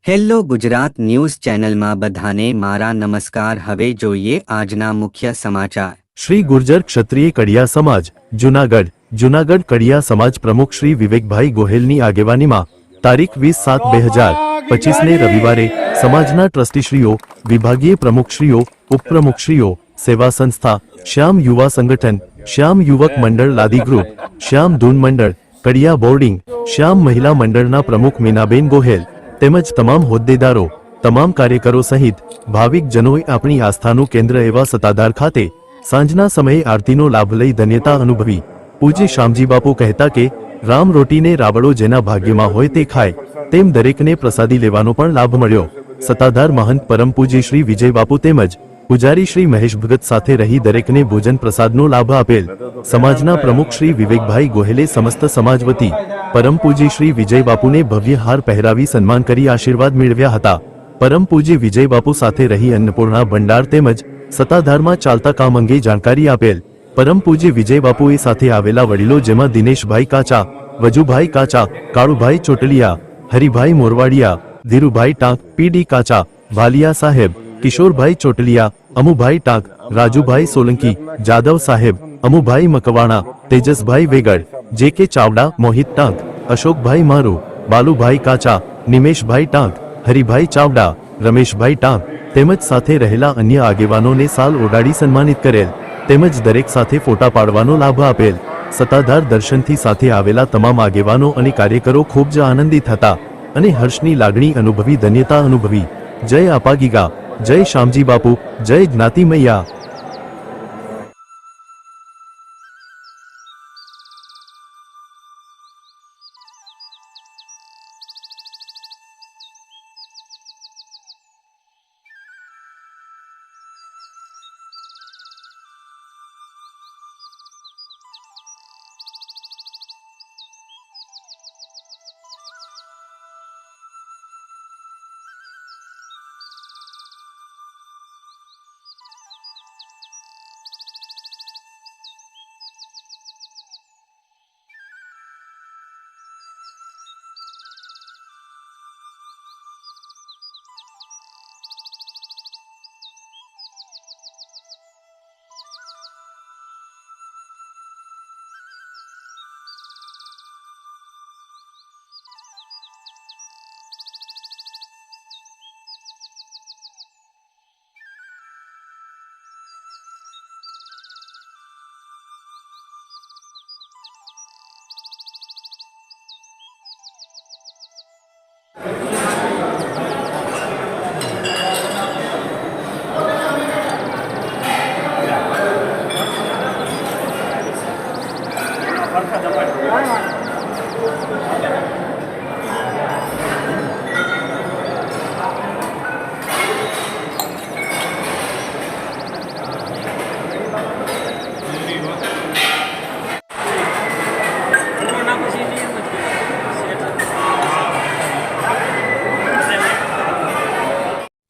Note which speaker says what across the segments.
Speaker 1: Hello Gujarat news ચેનલમાં બધાને મારા નમસ્કાર। હવે જોઈએ આજના મુખ્ય સમાચાર।
Speaker 2: શ્રી ગુર્જર ક્ષત્રિય કડિયા સમાજ જૂનાગઢ કડિયા સમાજ પ્રમુખ શ્રી વિવેકભાઈ ગોહેલની આગેવાનીમાં તારીખ 20/7/2025 ને રવિવારે સમાજના ટ્રસ્ટીશ્રીઓ, વિભાગીય પ્રમુખશ્રીઓ, ઉપપ્રમુખશ્રીઓ, સેવા સંસ્થા, શ્યામ યુવા સંગઠન, શ્યામ યુવક મંડળ લાદી ગ્રુપ, શ્યામ ધૂન મંડળ, કડિયા બોર્ડિંગ, શ્યામ મહિલા મંડળના પ્રમુખ મીનાબેન ગોહેલ તેમજ તમામ હોદ્દેદારો, તમામ કાર્યકરો સહિત ભાવિક જનોએ આપણી આસ્થાનું કેન્દ્ર એવા સતાધાર ખાતે સાંજના સમયે આરતીનો લાભ લઈ ધન્યતા અનુભવી। પૂજ્ય શામજી બાપુ કહેતા કે રામ રોટીને રાબડો જેના ભાગ્યમાં હોય તે ખાય, તેમ દરેકને પ્રસાદી લેવાનો પણ લાભ મળ્યો। સતાધાર મહંત પરમ પૂજ્ય શ્રી વિજય બાપુ તેમજ પૂજારી શ્રી મહેશ ભગત સાથે રહી દરેકને ભોજન પ્રસાદનો લાભ આપેલ। સમાજના પ્રમુખ શ્રી વિવેકભાઈ ગોહેલે સમસ્ત સમાજ વતી પરમ પૂજ્ય શ્રી વિજય બાપુને ભવ્ય હાર પહેરાવી સન્માન કરી આશીર્વાદ મેળવ્યા હતા। પરમ પૂજ્ય વિજય બાપુ સાથે રહી અન્નપૂર્ણા ભંડાર તેમજ સતાધારમાં ચાલતા કામ અંગે જાણકારી આપેલ। પરમ પૂજ્ય વિજય બાપુએ સાથે આવેલા વડીલો જેમાં દિનેશભાઈ કાચા, વજુભાઈ કાચા, કાળુભાઈ ચોટલિયા, હરિભાઈ મોરવાડિયા, ધીરુભાઈ ટાંક, પીડી કાચા, ભાલિયા સાહેબ, કિશોરભાઈ ચોટલિયા, અમુભાઈ ટાંક, રાજુભાઈ સોલંકી, જાદવ સાહેબ, અમુભાઈ મકવાણા, તેજસભાઈ વેગડ, જે કે ચાવડા, મોહિત ટાંક, અશોકભાઈ મારુ, બાલુભાઈ કાચા, નિમેશભાઈ ટાંક, હરિભાઈ ચાવડા, રમેશભાઈ ટાંક તેમજ સાથે રહેલા અન્ય આગેવાનોને સાલ ઓઢાડી સન્માનિત કરેલ તેમજ દરેક સાથે ફોટા પાડવાનો લાભ આપેલ। સતાધાર દર્શનથી સાથે આવેલા તમામ આગેવાનો અને કાર્યકરો ખૂબ જ આનંદિત હતા અને હર્ષની લાગણી અનુભવી ધન્યતા અનુભવી। જય અપાગીગા, જય શામજી બાપુ, જય જ્ઞાતિ મૈયા।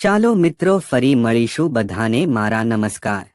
Speaker 1: ચાલો મિત્રો ફરી મળીશું। બધાને મારા નમસ્કાર।